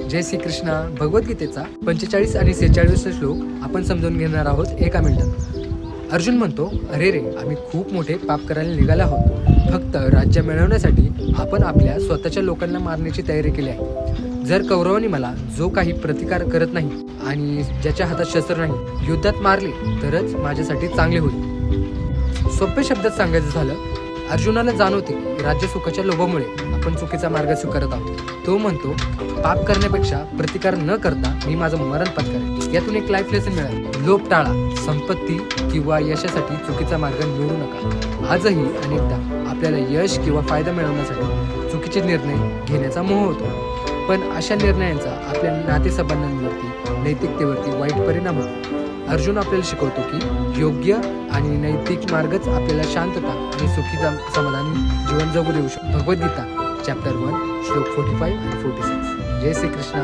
जय श्री कृष्णा. भगवद्गीतेचा 45 आणि 46 श्लोक आपण समजून घेणार आहोत एका मिनिटात. अर्जुन म्हणतो, अरे रे, आम्ही खूप मोठे पाप करायला निघाले आहोत. फक्त राज्य मिळवण्यासाठी आपण आपल्या स्वतःच्या लोकांना मारण्याची तयारी केली आहे. जर कौरवांनी मला जो काही प्रतिकार करत नाही आणि ज्याच्या हातात शस्त्र नाही युद्धात मारले तरच माझ्यासाठी चांगले होईल. सोप्या शब्दात सांगायचं झालं, अर्जुनाला जाणवते की राज्य सुखाच्या लोभामुळे आपण चुकीचा मार्ग स्वीकारत आहोत. तो म्हणतो, पाप करण्यापेक्षा प्रतिकार न करता मी माझं मरण पत्करेन. यातून एक लाईफ लेसन मिळालं, लोभ टाळा. संपत्ती किंवा यशासाठी चुकीचा मार्ग निवडू नका. आजही अनेकदा आपल्याला यश किंवा फायदा मिळवण्यासाठी चुकीचे निर्णय घेण्याचा मोह होतो, पण अशा निर्णयांचा आपल्या नातेसंबंधांवरती, नैतिकतेवरती वाईट परिणाम होतो. अर्जुन आपल्याला शिकवतो की योग्य आणि नैतिक मार्गच आपल्याला शांतता आणि सुखी समाधानी जीवन जगू देऊ शकतो. भगवद्गीता चॅप्टर 1 श्लोक 45 आणि 46. जय श्री कृष्ण.